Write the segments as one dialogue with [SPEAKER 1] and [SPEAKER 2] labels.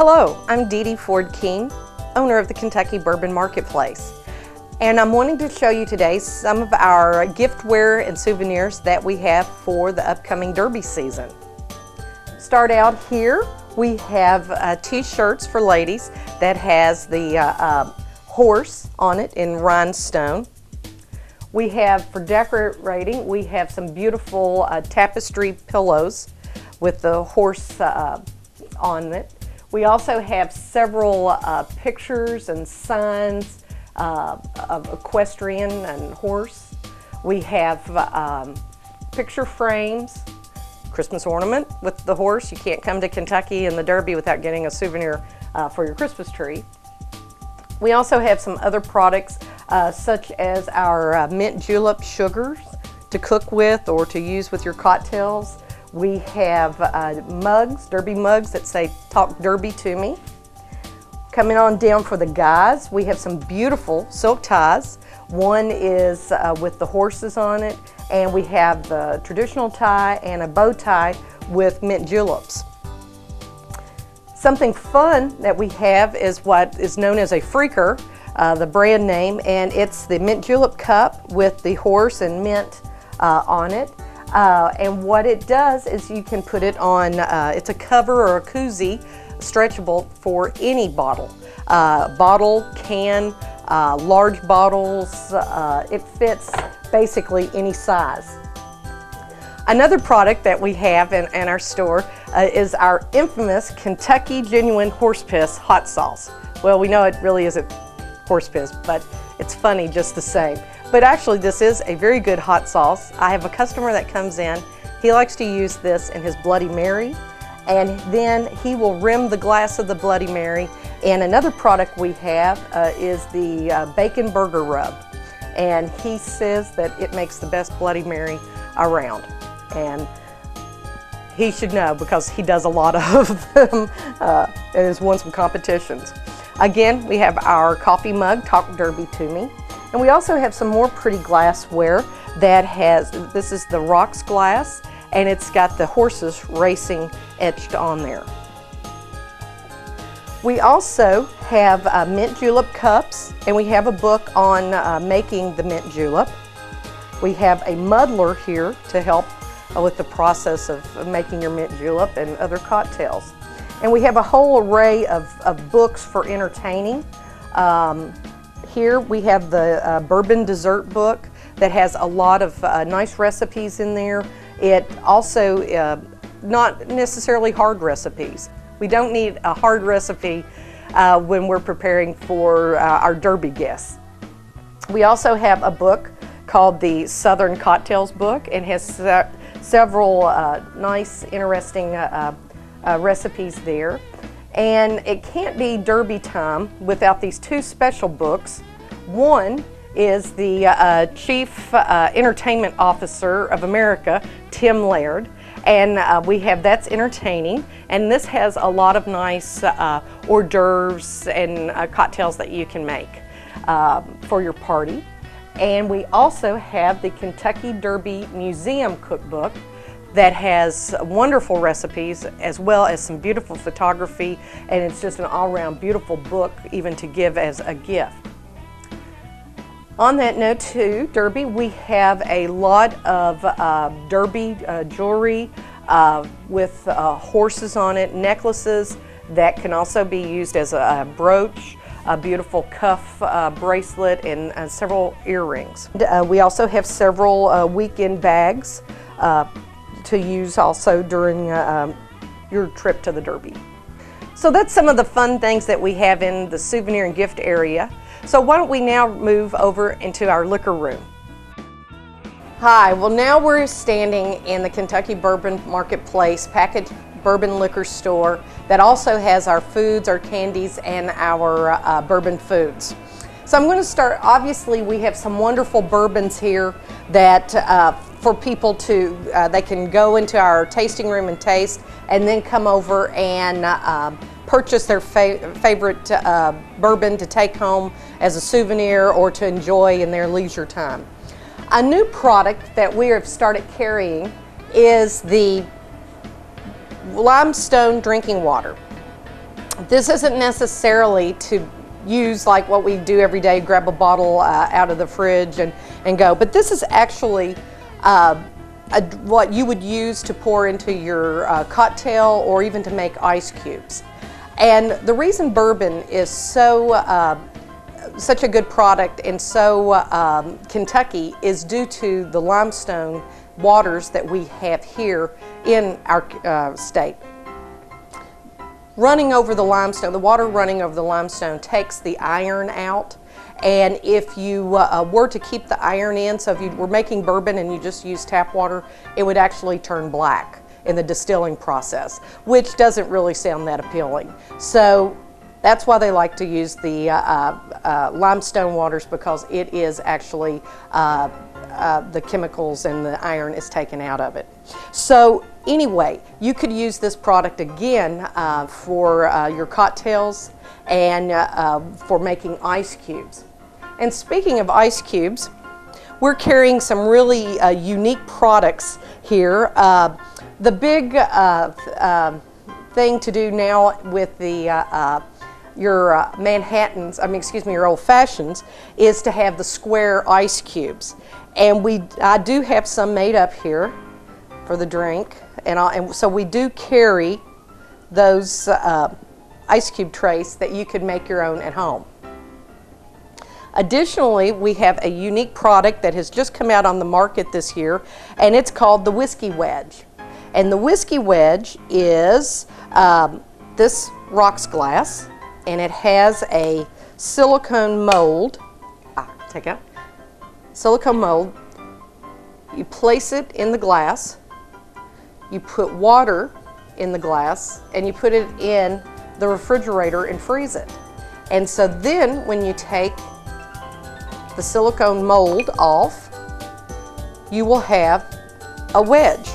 [SPEAKER 1] Hello, I'm Dee Dee Ford King, owner of the Kentucky Bourbon Marketplace. And I'm wanting to show you today some of our giftware and souvenirs that we have for the upcoming Derby season. Start out here, we have t-shirts for ladies that has the horse on it in rhinestone. We have, for decorating, we have some beautiful tapestry pillows with the horse on it. We also have several pictures and signs of equestrian and horse. We have picture frames, Christmas ornament with the horse. You can't come to Kentucky and the Derby without getting a souvenir for your Christmas tree. We also have some other products such as our mint julep sugars to cook with or to use with your cocktails. We have mugs, Derby mugs that say "Talk Derby to Me." Coming on down for the guys, we have some beautiful silk ties. One is with the horses on it, and we have the traditional tie and a bow tie with mint juleps. Something fun that we have is what is known as a freaker, the brand name, and it's the mint julep cup with the horse and mint on it. And what it does is you can put it on, it's a cover or a koozie, stretchable for any bottle. Bottle, can, large bottles, it fits basically any size. Another product that we have in our store is our infamous Kentucky Genuine Horse Piss Hot Sauce. Well, we know it really isn't horse piss, but it's funny just the same. But actually this is a very good hot sauce. I have a customer that comes in, he likes to use this in his Bloody Mary, and then he will rim the glass of the Bloody Mary. And another product we have is the bacon burger rub. And he says that it makes the best Bloody Mary around. And he should know because he does a lot of them and has won some competitions. Again, we have our coffee mug, Talk Derby to Me. And we also have some more pretty glassware that has, this is the rocks glass, and it's got the horses racing etched on there. We also have mint julep cups, and we have a book on making the mint julep. We have a muddler here to help with the process of making your mint julep and other cocktails. And we have a whole array of books for entertaining. Here we have the bourbon dessert book that has a lot of nice recipes in there. It also, not necessarily hard recipes. We don't need a hard recipe when we're preparing for our Derby guests. We also have a book called the Southern Cocktails Book and has several nice, interesting recipes there. And it can't be Derby time without these two special books. One is the Chief Entertainment Officer of America, Tim Laird, and we have That's Entertaining, and this has a lot of nice hors d'oeuvres and cocktails that you can make for your party. And we also have the Kentucky Derby Museum Cookbook that has wonderful recipes as well as some beautiful photography, and it's just an all-around beautiful book even to give as a gift. On that note too, Derby, we have a lot of Derby jewelry with horses on it, necklaces that can also be used as a brooch, a beautiful cuff bracelet, and several earrings. We also have several weekend bags to use also during your trip to the Derby. So that's some of the fun things that we have in the souvenir and gift area. So why don't we now move over into our liquor room. Hi, well now we're standing in the Kentucky Bourbon Marketplace packaged bourbon liquor store that also has our foods, our candies, and our bourbon foods. So I'm going to start, obviously we have some wonderful bourbons here that for people to, they can go into our tasting room and taste, and then come over and purchase their favorite bourbon to take home as a souvenir or to enjoy in their leisure time. A new product that we have started carrying is the limestone drinking water. This isn't necessarily to use like what we do every day, grab a bottle out of the fridge and go, but this is actually what you would use to pour into your cocktail or even to make ice cubes. And the reason bourbon is such a good product and so Kentucky is due to the limestone waters that we have here in our state. Running over the limestone, the water running over the limestone takes the iron out, and if you were to keep the iron in, so if you were making bourbon and you just use tap water, it would actually turn black in the distilling process, which doesn't really sound that appealing. So that's why they like to use the limestone waters, because it is actually the chemicals and the iron is taken out of it. So anyway, you could use this product again for your cocktails and for making ice cubes. And speaking of ice cubes, we're carrying some really unique products here. The big thing to do now with the your Manhattans, your old fashions, is to have the square ice cubes. And I do have some made up here for the drink, and so we do carry those ice cube trays that you could make your own at home. Additionally, we have a unique product that has just come out on the market this year, and it's called the Whiskey Wedge. And the Whiskey Wedge is this rocks glass, and it has a silicone mold. Take out. Silicone mold. You place it in the glass, you put water in the glass, and you put it in the refrigerator and freeze it. And so then when you take the silicone mold off, you will have a wedge.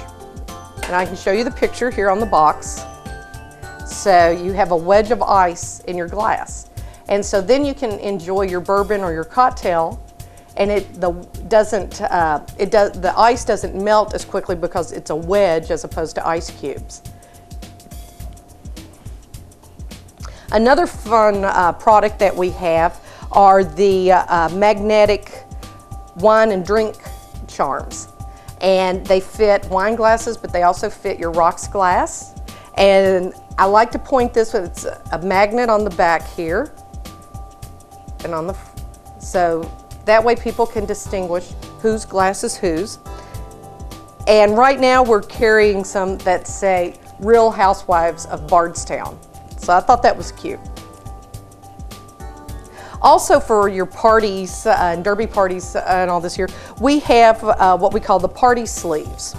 [SPEAKER 1] And I can show you the picture here on the box. So you have a wedge of ice in your glass. And so then you can enjoy your bourbon or your cocktail, and the ice doesn't melt as quickly because it's a wedge as opposed to ice cubes. Another fun product that we have are the magnetic wine and drink charms. And they fit wine glasses, but they also fit your rocks glass. And I like to point this with, it's a magnet on the back here, and on the, so that way people can distinguish whose glass is whose. And right now we're carrying some that say Real Housewives of Bardstown. So I thought that was cute. Also for your parties and derby parties and all this here, we have what we call the party sleeves.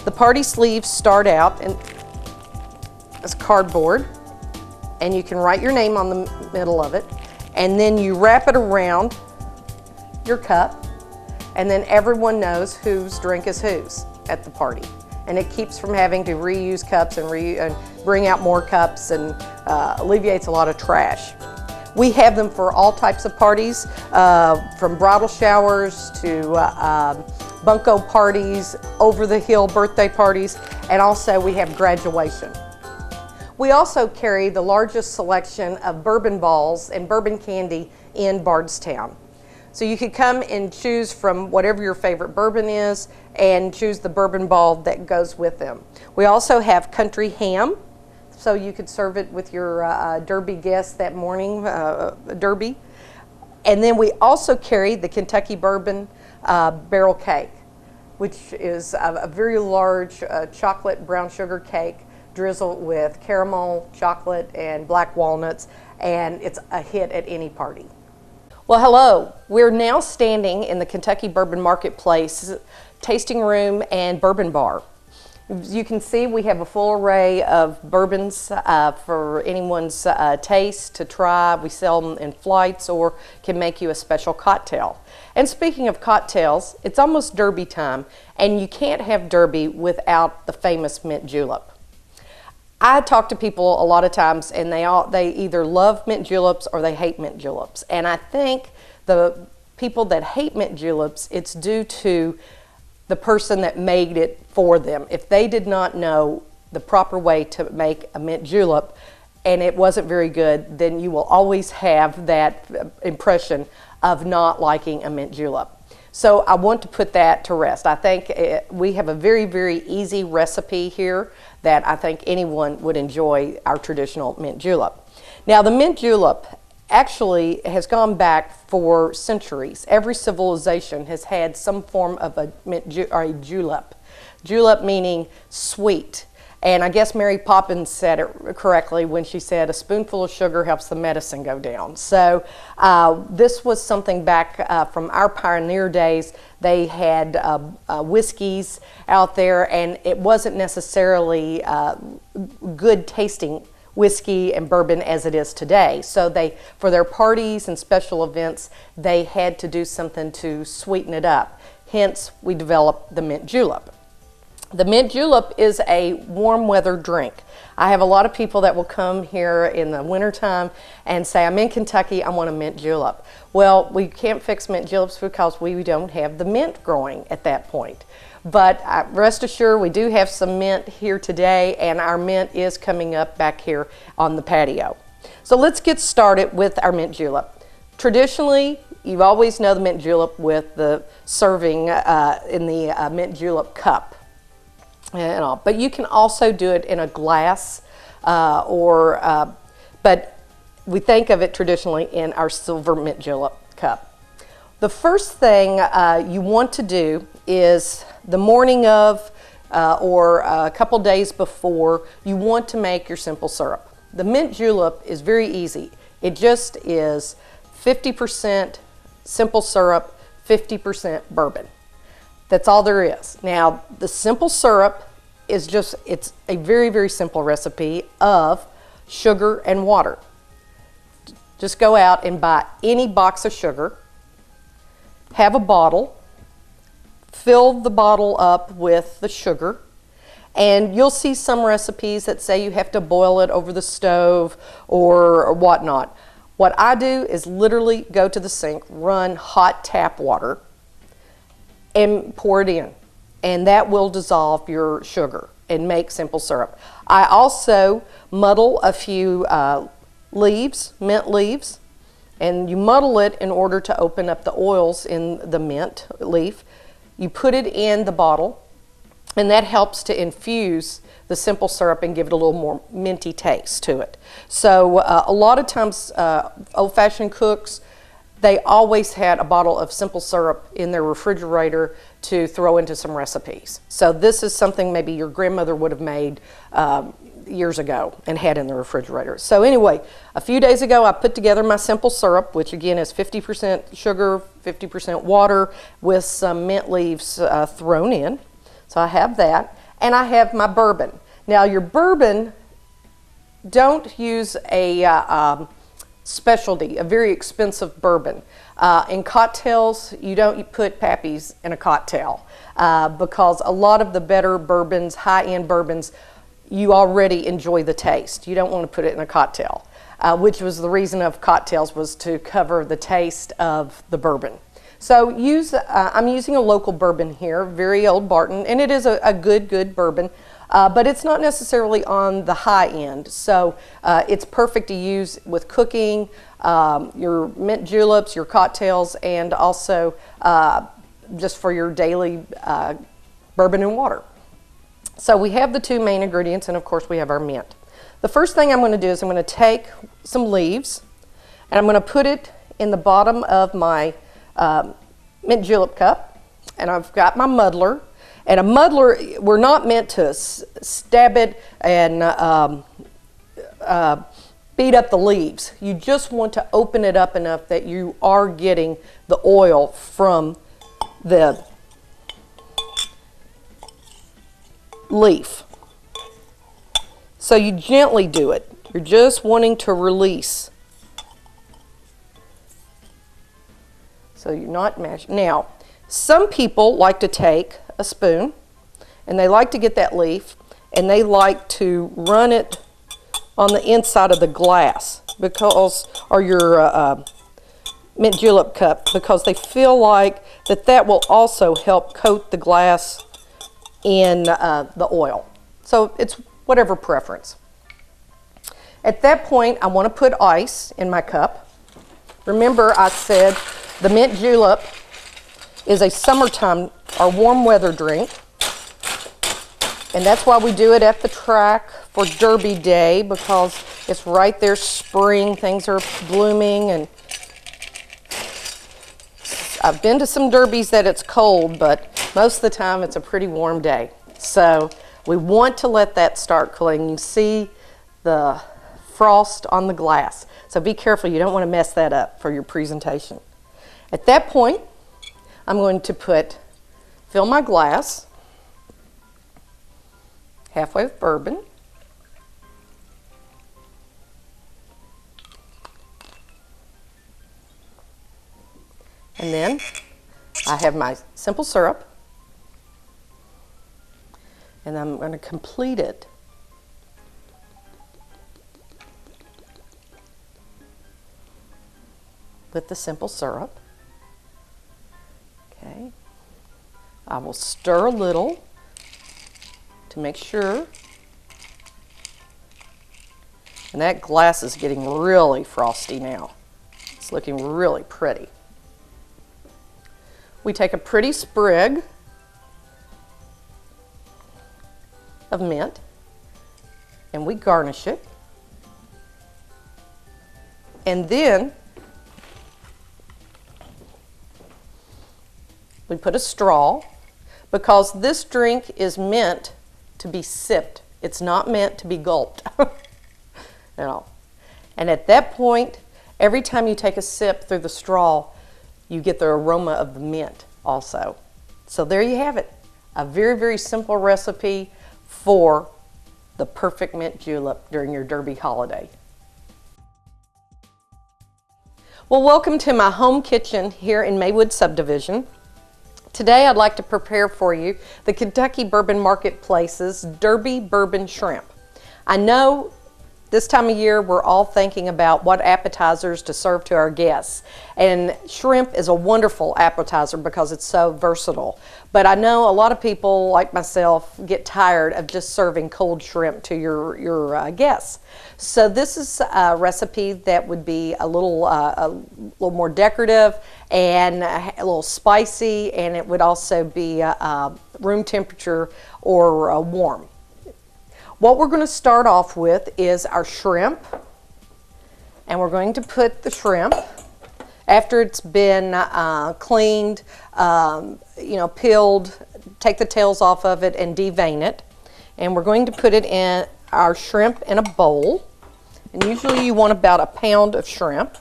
[SPEAKER 1] The party sleeves start out as cardboard, and you can write your name on the middle of it, and then you wrap it around your cup, and then everyone knows whose drink is whose at the party. And it keeps from having to reuse cups and bring out more cups, and alleviates a lot of trash. We have them for all types of parties, from bridal showers to bunco parties, over-the-hill birthday parties, and also we have graduation. We also carry the largest selection of bourbon balls and bourbon candy in Bardstown. So you could come and choose from whatever your favorite bourbon is and choose the bourbon ball that goes with them. We also have country ham, so you could serve it with your derby guests that morning, derby. And then we also carry the Kentucky bourbon barrel cake, which is a very large chocolate brown sugar cake drizzled with caramel, chocolate, and black walnuts, and it's a hit at any party. Well, hello. We're now standing in the Kentucky Bourbon Marketplace tasting room and bourbon bar. As you can see, we have a full array of bourbons for anyone's taste to try. We sell them in flights or can make you a special cocktail. And speaking of cocktails, it's almost derby time, and you can't have derby without the famous mint julep. I talk to people a lot of times, and they either love mint juleps or they hate mint juleps. And I think the people that hate mint juleps, it's due to the person that made it for them. If they did not know the proper way to make a mint julep, and it wasn't very good, then you will always have that impression of not liking a mint julep. So I want to put that to rest. I think we have a very, very easy recipe here that I think anyone would enjoy, our traditional mint julep. Now the mint julep actually has gone back for centuries. Every civilization has had some form of a julep. Julep meaning sweet. And I guess Mary Poppins said it correctly when she said a spoonful of sugar helps the medicine go down. So this was something back from our pioneer days. They had whiskeys out there, and it wasn't necessarily good tasting whiskey and bourbon as it is today. So they, for their parties and special events, they had to do something to sweeten it up. Hence, we developed the mint julep. The mint julep is a warm weather drink. I have a lot of people that will come here in the wintertime and say, I'm in Kentucky, I want a mint julep. Well, we can't fix mint juleps because we don't have the mint growing at that point. But rest assured, we do have some mint here today, and our mint is coming up back here on the patio. So let's get started with our mint julep. Traditionally, you always know the mint julep with the serving in the mint julep cup. And all. But you can also do it in a glass but we think of it traditionally in our silver mint julep cup. The first thing you want to do is the morning of or a couple days before, you want to make your simple syrup. The mint julep is very easy. It just is 50% simple syrup, 50% bourbon. That's all there is. Now, the simple syrup is just, it's a very, very simple recipe of sugar and water. Just go out and buy any box of sugar, have a bottle, fill the bottle up with the sugar, and you'll see some recipes that say you have to boil it over the stove or whatnot. What I do is literally go to the sink, run hot tap water, and pour it in, and that will dissolve your sugar and make simple syrup. I also muddle a few leaves, mint leaves, and you muddle it in order to open up the oils in the mint leaf. You put it in the bottle, and that helps to infuse the simple syrup and give it a little more minty taste to it. So a lot of times old-fashioned cooks, they always had a bottle of simple syrup in their refrigerator to throw into some recipes. So this is something maybe your grandmother would have made years ago and had in the refrigerator. So anyway, a few days ago I put together my simple syrup, which again is 50% sugar, 50% water with some mint leaves thrown in. So I have that, and I have my bourbon. Now your bourbon, don't use a specialty, a very expensive bourbon. In cocktails, you don't put Pappy's in a cocktail because a lot of the better bourbons, high-end bourbons, you already enjoy the taste. You don't want to put it in a cocktail, which was the reason of cocktails, was to cover the taste of the bourbon. So I'm using a local bourbon here, very old Barton, and it is a good bourbon. But it's not necessarily on the high end, so it's perfect to use with cooking, your mint juleps, your cocktails, and also just for your daily bourbon and water. So we have the two main ingredients, and of course we have our mint. The first thing I'm going to do is I'm going to take some leaves, and I'm going to put it in the bottom of my mint julep cup, and I've got my muddler. And a muddler, we're not meant to stab it and beat up the leaves. You just want to open it up enough that you are getting the oil from the leaf. So you gently do it. You're just wanting to release. So you're not mashing. Now, some people like to take a spoon, and they like to get that leaf, and they like to run it on the inside of the glass because, or your mint julep cup, because they feel like that will also help coat the glass in the oil. So it's whatever preference. At that point, I want to put ice in my cup. Remember, I said the mint julep is a summertime or warm weather drink. And that's why we do it at the track for Derby Day, because it's right there, spring, things are blooming. And I've been to some derbies that it's cold, but most of the time it's a pretty warm day. So we want to let that start cooling. You can see the frost on the glass. So be careful, you don't want to mess that up for your presentation. At that point, I'm going to fill my glass halfway with bourbon. And then I have my simple syrup. And I'm going to complete it with the simple syrup. Okay. I will stir a little to make sure. And that glass is getting really frosty now. It's looking really pretty. We take a pretty sprig of mint and we garnish it. And then we put a straw, because this drink is meant to be sipped. It's not meant to be gulped. No. And at that point, every time you take a sip through the straw, you get the aroma of the mint also. So there you have it. A very, very simple recipe for the perfect mint julep during your Derby holiday. Well, welcome to my home kitchen here in Maywood Subdivision. Today I'd like to prepare for you the Kentucky Bourbon Marketplace's Derby Bourbon Shrimp. I know this time of year we're all thinking about what appetizers to serve to our guests, and shrimp is a wonderful appetizer because it's so versatile. But I know a lot of people like myself get tired of just serving cold shrimp to your guests. So this is a recipe that would be a little more decorative and a little spicy, and it would also be room temperature or warm. What we're going to start off with is our shrimp, and we're going to put the shrimp after it's been cleaned, peeled, take the tails off of it and devein it, and we're going to put it in our shrimp in a bowl. And usually you want about a pound of shrimp.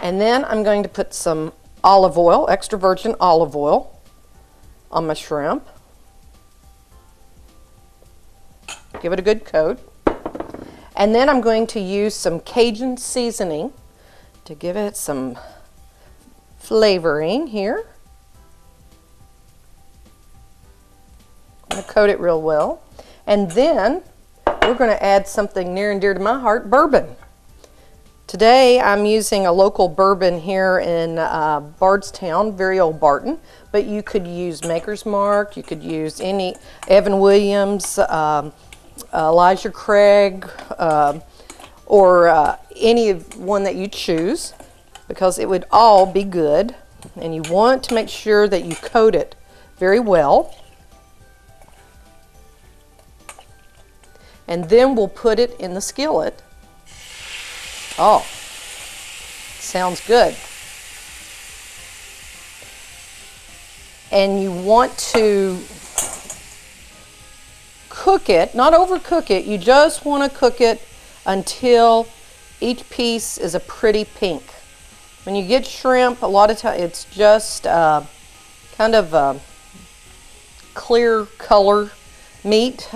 [SPEAKER 1] And then I'm going to put some olive oil, extra virgin olive oil, on my shrimp. Give it a good coat. And then I'm going to use some Cajun seasoning to give it some flavoring here. I'm going to coat it real well. And then we're going to add something near and dear to my heart, bourbon. Today I'm using a local bourbon here in Bardstown, very old Barton, but you could use Maker's Mark, you could use any Evan Williams, Elijah Craig, or any one that you choose, because it would all be good. And you want to make sure that you coat it very well. And then we'll put it in the skillet. Oh, sounds good. And you want to cook it, not overcook it. You just want to cook it until each piece is a pretty pink. When you get shrimp, a lot of times it's just kind of a clear color meat,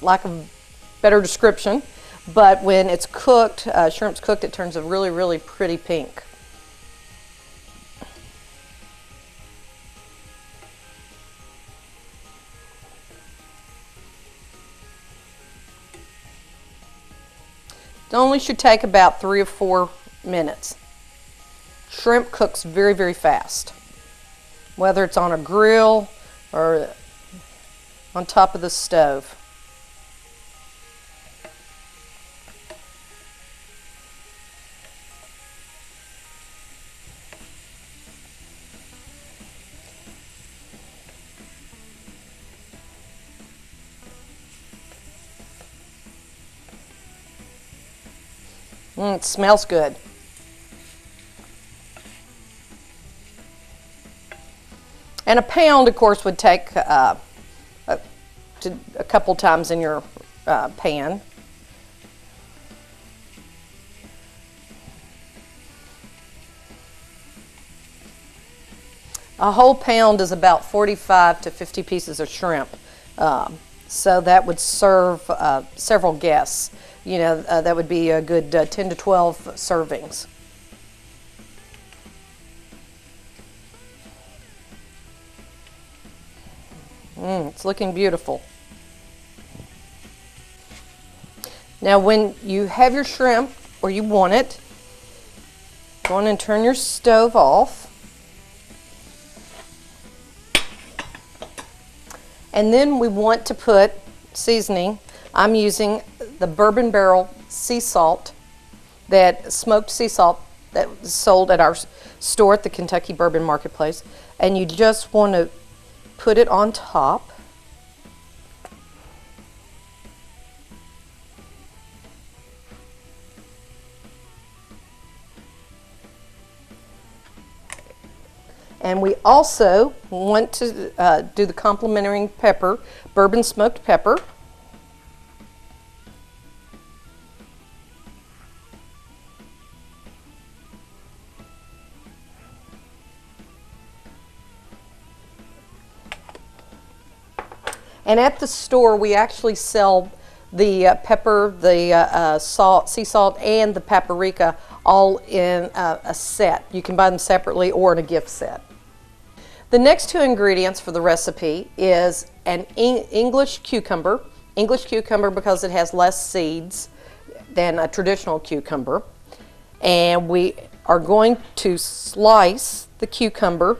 [SPEAKER 1] lack of better description. But when it's cooked, shrimp's cooked, it turns a really, really pretty pink. It only should take about 3 or 4 minutes. Shrimp cooks very, very fast, whether it's on a grill or on top of the stove. It smells good. And a pound, of course, would take a couple times in your pan. A whole pound is about 45 to 50 pieces of shrimp. So that would serve several guests. You know, that would be a good 10 to 12 servings. It's looking beautiful. Now when you have your shrimp, or you want it, go on and turn your stove off. And then we want to put seasoning. I'm using the Bourbon Barrel sea salt, that smoked sea salt that is sold at our store at the Kentucky Bourbon Marketplace. And you just want to put it on top. And we also want to do the complementary pepper, bourbon smoked pepper. And at the store, we actually sell the pepper, the salt, sea salt, and the paprika all in a set. You can buy them separately or in a gift set. The next two ingredients for the recipe is an English cucumber. English cucumber because it has less seeds than a traditional cucumber. And we are going to slice the cucumber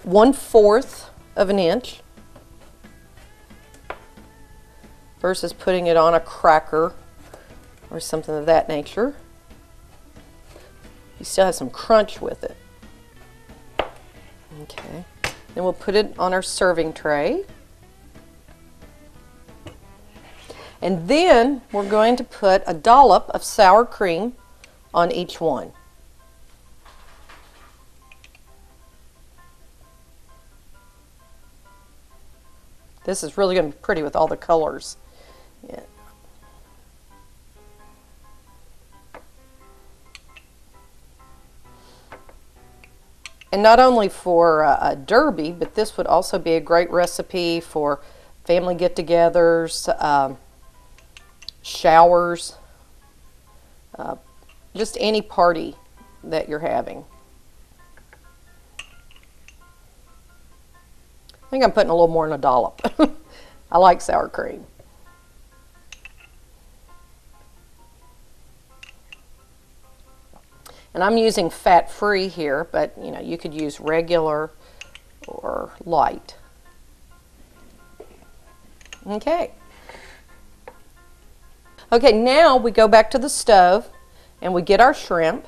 [SPEAKER 1] 1/4 of an inch versus putting it on a cracker or something of that nature. You still have some crunch with it. Okay, then we'll put it on our serving tray. And then we're going to put a dollop of sour cream on each one. This is really going to be pretty with all the colors. Yeah. And not only for a derby, but this would also be a great recipe for family get-togethers, showers, just any party that you're having. I think I'm putting a little more than a dollop. I like sour cream. And I'm using fat-free here, but you know, you could use regular or light. Okay. Okay, now we go back to the stove and we get our shrimp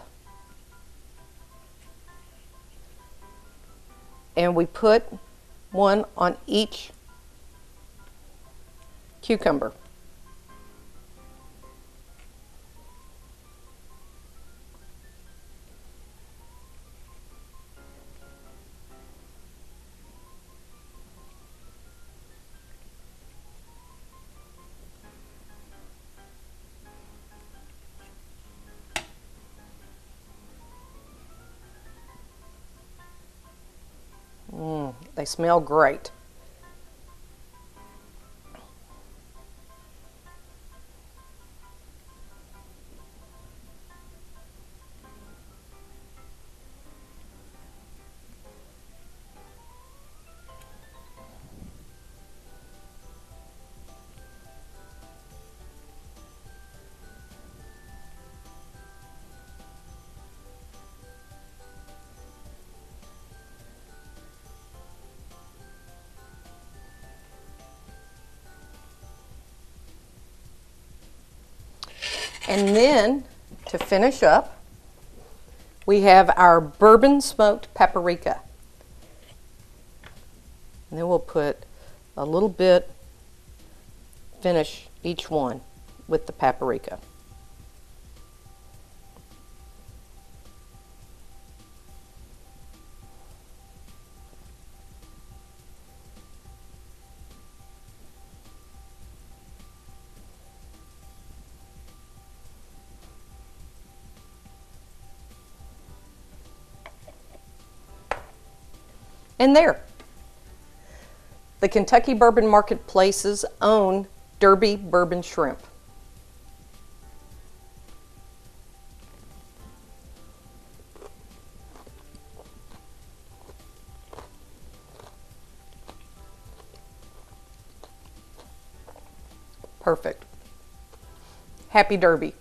[SPEAKER 1] and we put one on each cucumber. They smell great. And then, to finish up, we have our bourbon smoked paprika. And then we'll put a little bit, finish each one with the paprika. And there, the Kentucky Bourbon Marketplace's own Derby Bourbon Shrimp. Perfect. Happy Derby.